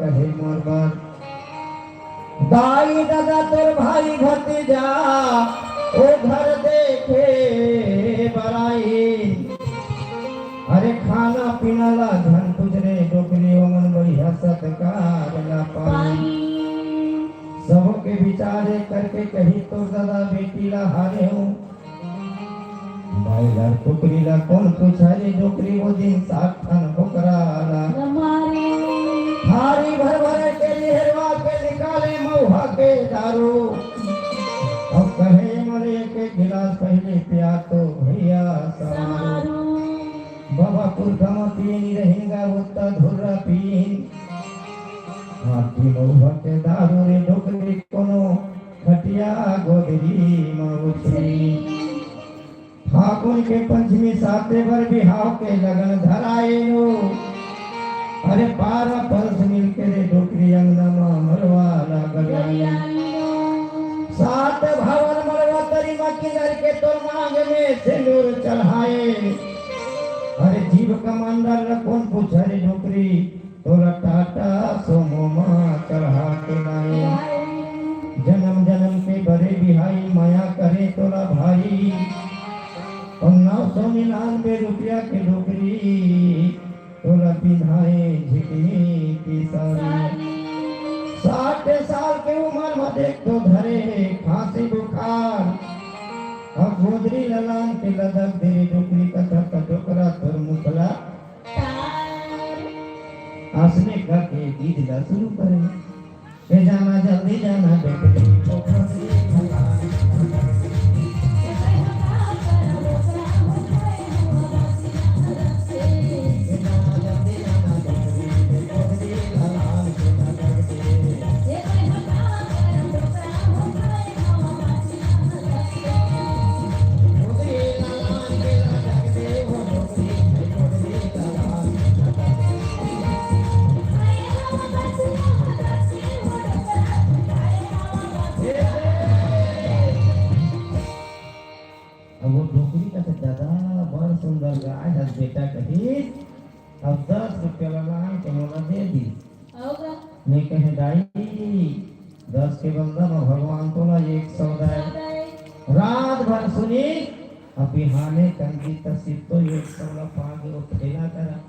कहे मोर बर दाई दादा तोर भाई भतीजा ओ घर देखे बराई अरे खाना पीना ला धन गुजरे डोकरी ओमन बढ़िया सत्कार ला पाई सबके विचारे करके कही तो दादा बेटी ला हारे हूँ भाई ला टोकरी ला कौन पूछा रे डोकरी वो दिन 60 टन बोकरा ला हारी भर भर के निहरवा के निकाले मऊहा के दारू अब कहे मरे के गिलास पहले पिया तो भैया समारू बाबा पुरखा पीनी रहेगा उत्ता धुर्रा पीन हाथी मऊहा के दारू रे डोकरी कोनो खटिया गोदरी मऊछी फागुन के पंचमी साते भर बिहाव के लगन धराए नो अरे 12 परस मिल के रे डोकरी अंगना मरवा लागल 7 भवन मरवा तरी किधर के तो मांग में सिंदूर चढ़ाए अरे जीव कमांडर कौन पूछा रे डोकरी तोरा टाटा सोमो मां चढ़ा के लाए जन्म जन्म के बड़े बिहाई माया करे तोरा भाई 999 रुपया के डोकरी तोरा पिन्हाए झिकनी की सारी 60 साल के उम्र में देख तो धरे खांसी बुखार अब गोदरी ललान के लदक दे डोकरी कथा का डोकरा तोर मुखला आसने का के गीत गा शुरू करे के जाना जल्दी जाना डोकरी बेटा कही अब 10 रुपया लगान के मोला दे दी नहीं कहे दाई 10 के बंदा में भगवान को ना 100 दाए रात भर सुनी अब बिहाने कंगी तसिप तो 100 ला पागे वो खेला करा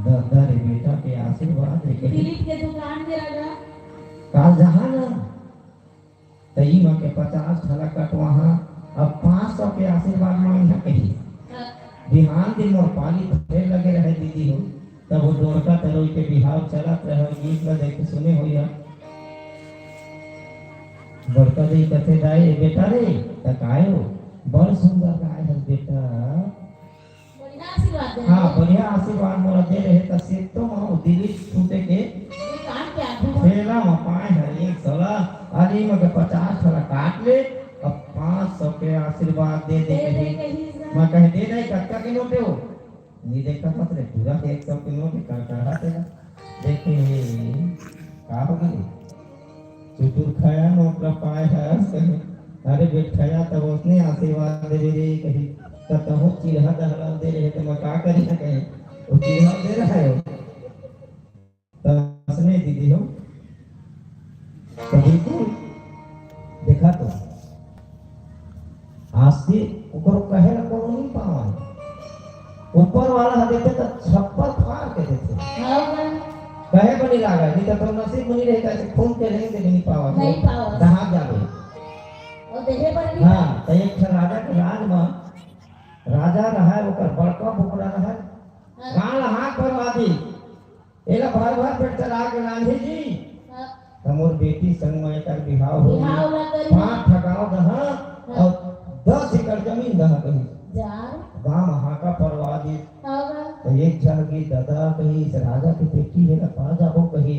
दादा रे बेटा के आशीर्वाद रे दिलीप के दुकान में लगा काल जहां ना तई में के 50 ठला कट वहां अब 500 के आशीर्वाद मांगा कही बिहान दिन और पानी फेर लगे रहे दीदी हो तब वो डोरका तरोई के बिहाव चलत रहे गीत में देख सुने हो या बड़का दे कथे दाई बेटा रे तकायो बड़ सुंदर गाय है बेटा बढ़िया आशीर्वाद दे हां बढ़िया आशीर्वाद मोरा दे रहे त से तो मां दिली छूटे के कान के आगू फेला में पाए है 100 आदि में 50 ठला काट ले अब 500 के आशीर्वाद दे दे कही मैं कह दे नहीं कक्का के नोटे हो नहीं देखा मत रे पूरा 100 के नोट काटा हाथे देखे का हो गई चतुर खाया नोट का पाए है अरे बेट खाया तब उसने आशीर्वाद दे रे कही तब तो चिल्हा दहला दे रहे तो मैं का करी ना कहे वो चिल्हा दे रहा है तब उसने दीदी हो कभी तो देखा तो आस्ती ऊपर कहे ना कोनो नहीं पावा ऊपर वाला देते तो छप्पर फाड़ के देते कहे बनी लागा नहीं तो नसीब बनी रहता है खून के नहीं पावा कहां जावे और देहे पर भी हां तो एक राजा के राज में राजा रहा ओकर बड़का बुकड़ा रहा गाल हाथ पर वादी एला भर भर पेट चला के नानी जी हमर बेटी संग में कर बिहाव हो 5 ठगाओ दहा और 10 एकड़ जमीन दहा कही जार गांव हाका परवा दी तो एक जन की दादा कही इस राजा की बेटी है ना पा जाओ कही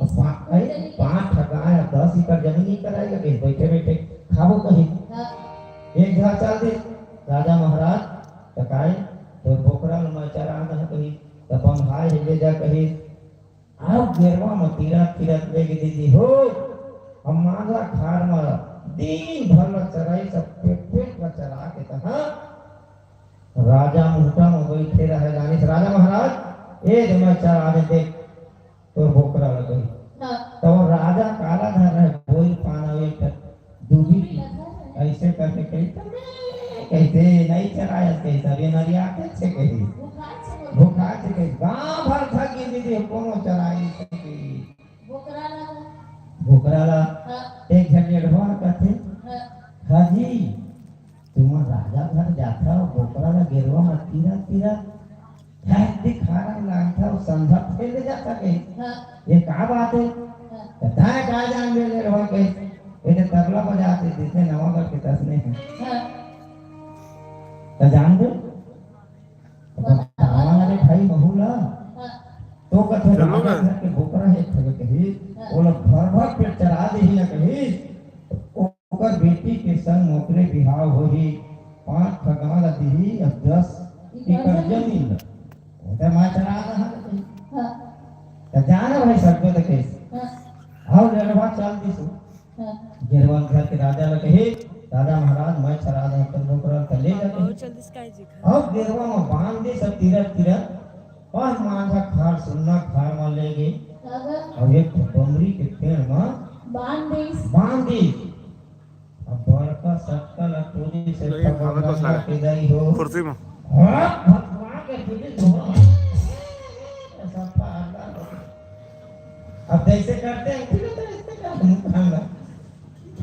5 ठगाया 10 एकड़ जमीन कराएगा कहीं बैठे बैठे खाबो कही एक घर चल दे राजा महाराज टकाए तो बोकरा में चरा दहा कही तब हम भाई ले जा कही अब घेरवा में तीरथ ले के दीदी हो हम मांगा खार में दिन भर में चराई सब पेट में चरा के कहा राजा मुहटा में बैठे रहे रानी राजा महाराज ए मैं चरा दे देख तो बोकरा लगे हाँ तो राजा काला धर है बोल पानावे कर दूबी ऐसे करके कहते नहीं चराया कैसा रे नरिया कैसे कही वो काट से बोल भूखा के गांव भर थकी दीदी कोनो चराई सकी बोकरा लगा बोकराला हाँ एक झनेड़वा कहते हाँ हाजी तुम राजा घर जाता हो बोकराला गिरवा में तीरा तीरा है दिखारा लागता हो संधा फेल जाता के हाँ ये का बात है हाँ कथा का जान ले रहा के ये तबला बजाते जिसने नवागढ़ के तसने हैं हाँ तो जान दो हमारे भाई बहुला हाँ तो कथे राजा घर के बोकरा है ठग कही वो लोग भर भर पेट चढ़ा दे ही ना कही ओकर बेटी के संग मोकरे बिहाव होही 5 ठगाल दी अब 10 एकड़ जमीन ओते मां चढ़ा रहा कही हाँ तो जान भाई सबको तो कैसे हाँ आओ लड़वा चल दिसो हाँ गिरवन घर के राजा ने कही राजा महाराज मैं चढ़ा दे कर बोकरा कर ले जाते बहुत जल्दी स्काई जी खा अब गिरवा में बांध दे सब तीरथ और मांझा खार सुनना खार में ले गए अगर और एक बमरी के पेड़ में बांध दी अब बड़का सकल टोरी से भगवान के गई हो कुर्सी में हां भगवान के पुलिस हो ऐसा पाला अब जैसे करते हैं फिर तो इससे क्या मुकाम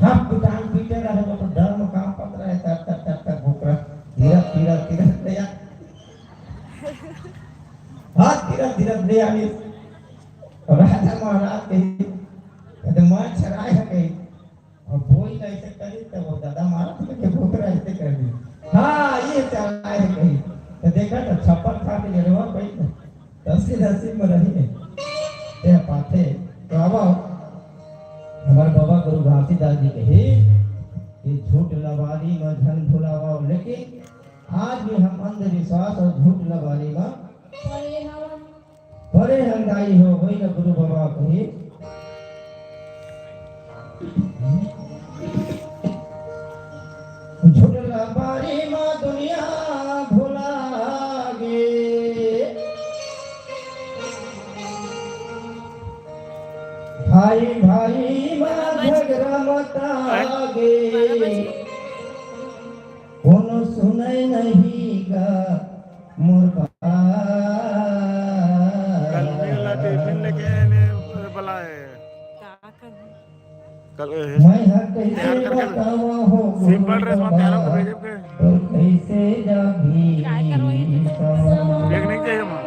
हम दुकान पीटे रहे तो डर में काम पड़ रहा है तब भूखरा धीरे धीरे गया हाँ धीरे गया राजा महाराज के मैं चराए है कहीं और बोई ऐसे करी तो वो दादा महाराज के भूखरा ऐसे कर दी हाँ ये चराए है कहीं तो देखा तो छप्पर खा के जरवा भाई दसी में रही है पाते तो अब हमारे बाबा गुरु घासीदास जी कहे कि झूठ लबारी में धन भुलावा लेकिन आज भी हम अंधविश्वास और झूठ लबारी में बड़े हंगाई हो वही ना गुरु बाबा कहे झूठ लबारी में दुनिया भुला गे भाई भाई में झगड़ा मता गे कोनो सुने नहीं गा मुर्गा कल मेला टिफिन लेके आने बुलाए क्या कर कल मैं हर कैसे बतावा हो सिंपल ड्रेस में तैयार होकर भेजे के और कैसे जागी क्या करवाइए? देखने चाहिए मां